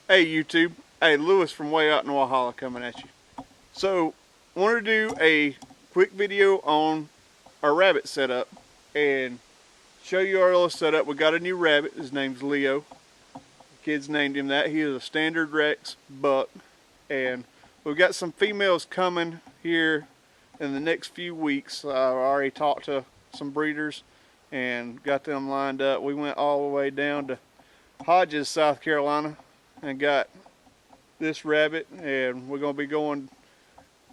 Hey YouTube, hey Lewis from Wayout-N-Walhalla coming at you. So, wanted to do a quick video on our rabbit setup and show you our little setup. We got a new rabbit, his name's Leo. The kids named him that. He is a standard Rex buck, and we've got some females coming here in the next few weeks. I already talked to some breeders and got them lined up. We went all the way down to Hodges, South Carolina, and got this rabbit, and we're going to be going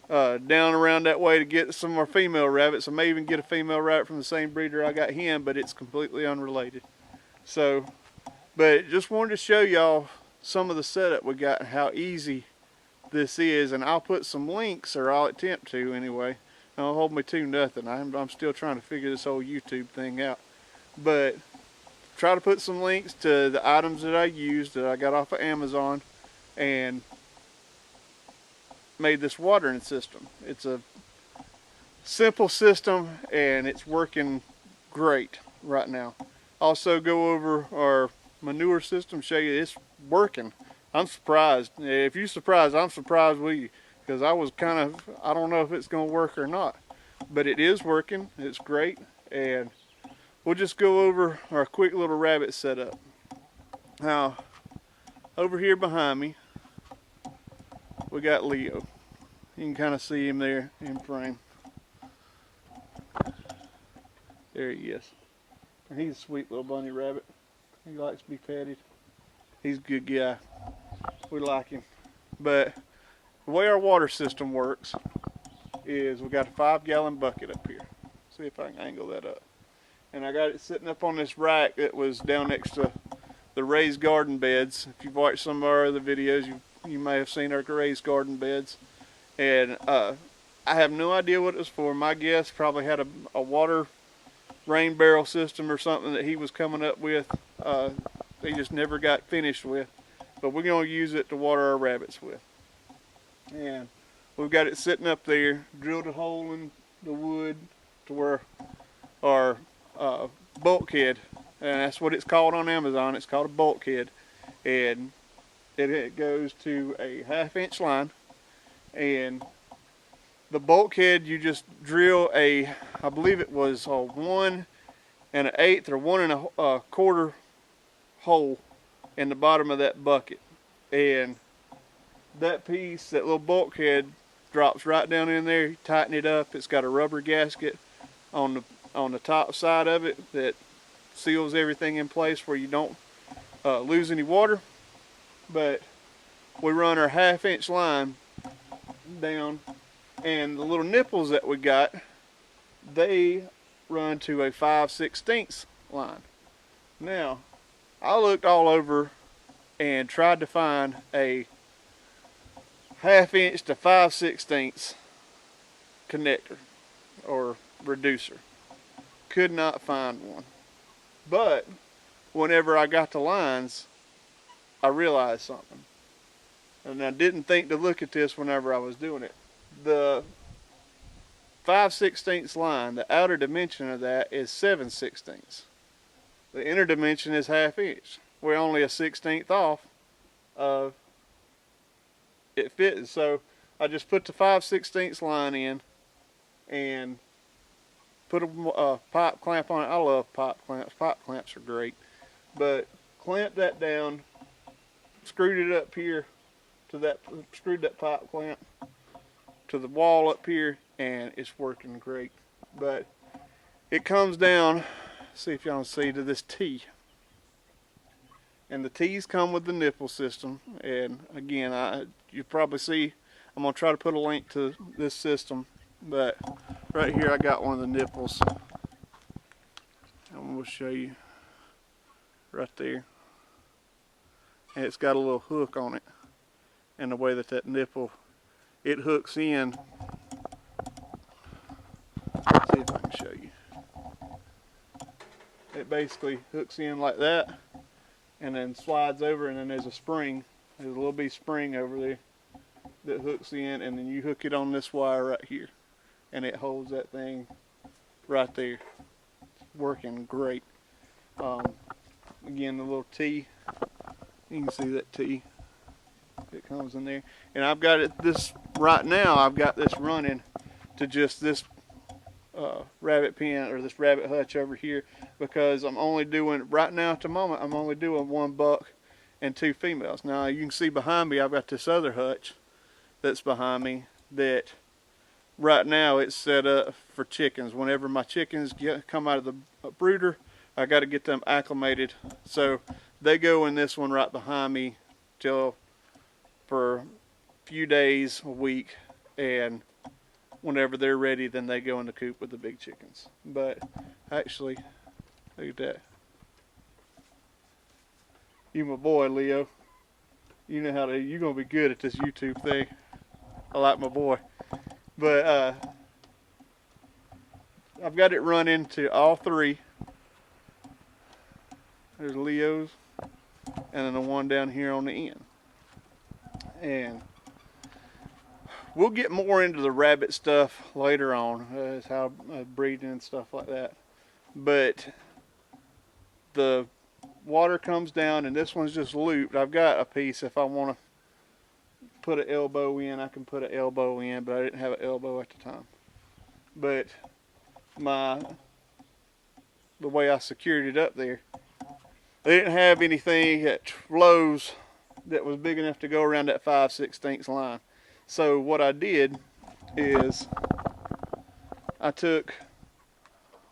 down around that way to get some of our female rabbits. I may even get a female rabbit from the same breeder I got him, but it's completely unrelated. So, but just wanted to show y'all some of the setup we got and how easy this is, and I'll put some links, or I'll attempt to anyway. Don't hold me to nothing. I'm still trying to figure this whole YouTube thing out, but try to put some links to the items that I used that I got off of Amazon and made this watering system. It's a simple system and it's working great right now. Also go over our manure system, show you it's working. I'm surprised. If you're surprised, I'm surprised with you, because I was kind of, I don't know if it's going to work or not, but it is working. It's great, and we'll just go over our quick little rabbit setup. Now, over here behind me, we got Leo. You can kind of see him there in frame. There he is. And he's a sweet little bunny rabbit. He likes to be petted. He's a good guy. We like him. But the way our water system works is we got a 5-gallon bucket up here. See if I can angle that up. And I got it sitting up on this rack that was down next to the raised garden beds. If you've watched some of our other videos, you may have seen our raised garden beds. And I have no idea what it was for. My guess probably had a water rain barrel system or something that he was coming up with. He just never got finished with. But we're going to use it to water our rabbits with. And we've got it sitting up there, drilled a hole in the wood to where our bulkhead, and that's what it's called on Amazon. It's called a bulkhead, and it goes to a 1/2-inch line. And the bulkhead, you just drill a, I believe it was a 1 1/8 or 1 1/4 hole in the bottom of that bucket, and that piece, that little bulkhead, drops right down in there. You tighten it up. It's got a rubber gasket on the top side of it that seals everything in place where you don't lose any water. But we run our 1/2-inch line down, and the little nipples that we got, they run to a 5/16 line. Now, I looked all over and tried to find a 1/2-inch to 5/16 connector or reducer. Could not find one. But whenever I got the lines, I realized something. And I didn't think to look at this whenever I was doing it. The 5/16 line, the outer dimension of that is 7/16. The inner dimension is 1/2 inch. We're only a 1/16 off of it fitting. So I just put the 5/16 line in and put a pipe clamp on it. I love pipe clamps. Pipe clamps are great. But clamped that down, screwed it up here to that, screwed that pipe clamp to the wall up here, and it's working great. But it comes down, see if y'all can see, to this T. And the T's come with the nipple system. And again, you probably see, I'm going to try to put a link to this system. But right here I got one of the nipples. I'm going to show you right there. And it's got a little hook on it. And the way that nipple, it hooks in. Let's see if I can show you. It basically hooks in like that, and then slides over, and then there's a spring. There's a little bitty spring over there that hooks in, and then you hook it on this wire right here, and it holds that thing right there. It's working great. Again, the little T, you can see that T. that comes in there. And I've got it this right now. I've got this running to just this rabbit pen or this rabbit hutch over here, because I'm only doing right now at the moment. I'm only doing 1 buck and 2 females. Now you can see behind me I've got this other hutch that's behind me that right now it's set up for chickens. Whenever my chickens come out of the brooder, I got to get them acclimated, so they go in this one right behind me for a few days, a week, and whenever they're ready, then they go in the coop with the big chickens. But actually, look at that. You my boy, Leo. You know how to, you're gonna be good at this YouTube thing. I like my boy. But I've got it running to all 3. There's Leo's, and then the one down here on the end. And we'll get more into the rabbit stuff later on, as how breeding and stuff like that. But the water comes down, and this one's just looped. I've got a piece if I want to put an elbow in, I can put an elbow in, but I didn't have an elbow at the time. But the way I secured it up there, they didn't have anything at Lowe's that was big enough to go around that 5/16 line. So what I did is I took,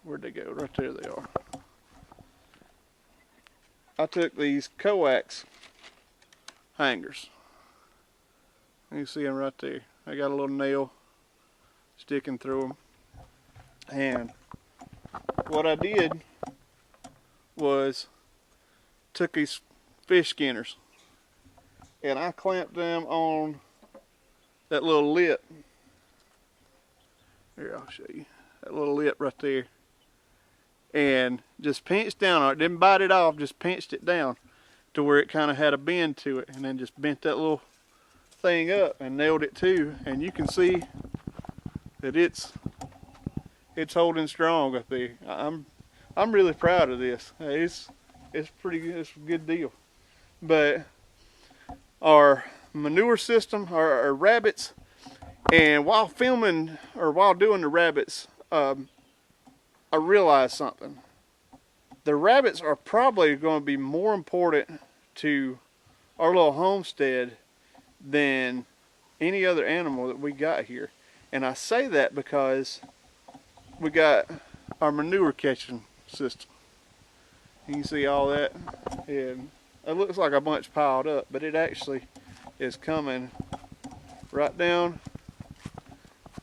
where'd they go? Right there they are. I took these coax hangers. You can see them right there. I got a little nail sticking through them. And what I did was took these fish skinners and I clamped them on that little lip. Here, I'll show you. That little lip right there. And just pinched down on it. Didn't bite it off, just pinched it down to where it kind of had a bend to it. And then just bent that little thing up and nailed it too. And you can see that it's holding strong up there. I'm really proud of this. It's pretty good. It's a good deal. But our manure system, our rabbits, and while filming or while doing the rabbits, I realized something. The rabbits are probably going to be more important to our little homestead than any other animal that we got here. And I say that because we got our manure catching system. You can see all that, and it looks like a bunch piled up, but it actually is coming right down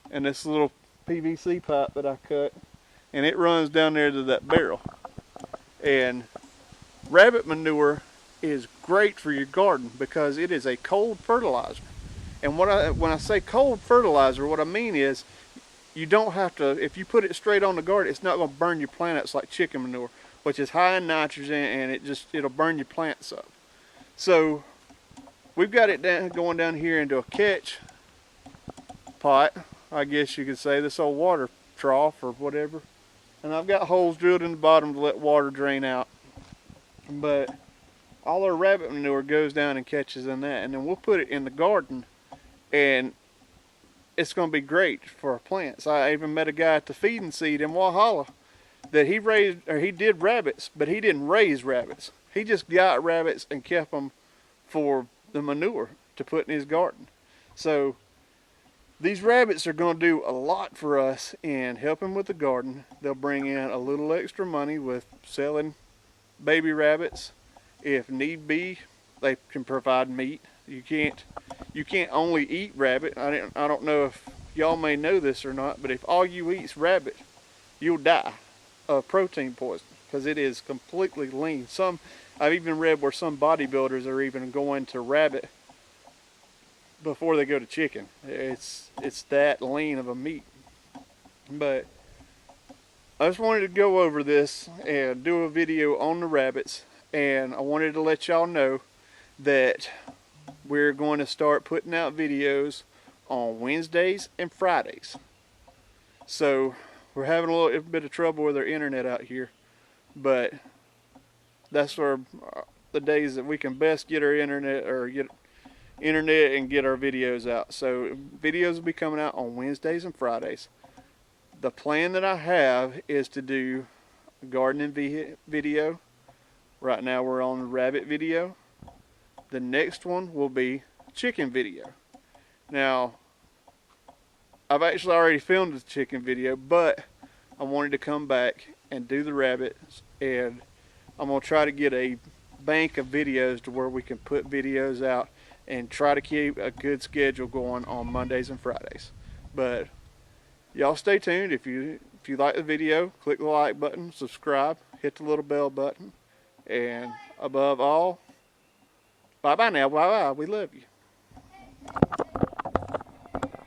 in this little PVC pipe that I cut, and it runs down there to that barrel. And rabbit manure is great for your garden because it is a cold fertilizer. And when I say cold fertilizer, what I mean is you don't have to, if you put it straight on the garden, it's not going to burn your plants like chicken manure, which is high in nitrogen, and it'll burn your plants up. So we've got it going down here into a catch pot, I guess you could say, this old water trough or whatever. And I've got holes drilled in the bottom to let water drain out. But all our rabbit manure goes down and catches in that, and then we'll put it in the garden, and it's going to be great for our plants. I even met a guy at the feeding seed in Walhalla that he did rabbits, but he didn't raise rabbits. He just got rabbits and kept them for the manure to put in his garden. So these rabbits are going to do a lot for us in helping with the garden. They'll bring in a little extra money with selling baby rabbits. If need be, they can provide meat. You can't only eat rabbit. I don't know if y'all may know this or not, but if all you eat's rabbit, you'll die of protein poisoning because it is completely lean. I've even read where some bodybuilders are even going to rabbit before they go to chicken. It's that lean of a meat. But I just wanted to go over this and do a video on the rabbits, and I wanted to let y'all know that we're going to start putting out videos on Wednesdays and Fridays. So we're having a little bit of trouble with our internet out here, but that's where the days that we can best get our internet or internet and get our videos out. So videos will be coming out on Wednesdays and Fridays. The plan that I have is to do a gardening video. Right now we're on the rabbit video. The next one will be chicken video. Now, I've actually already filmed the chicken video, but I wanted to come back and do the rabbits, and I'm going to try to get a bank of videos to where we can put videos out and try to keep a good schedule going on Mondays and Fridays. But y'all stay tuned. If you like the video, click the like button, subscribe, hit the little bell button, and above all, bye bye now. Bye bye. We love you.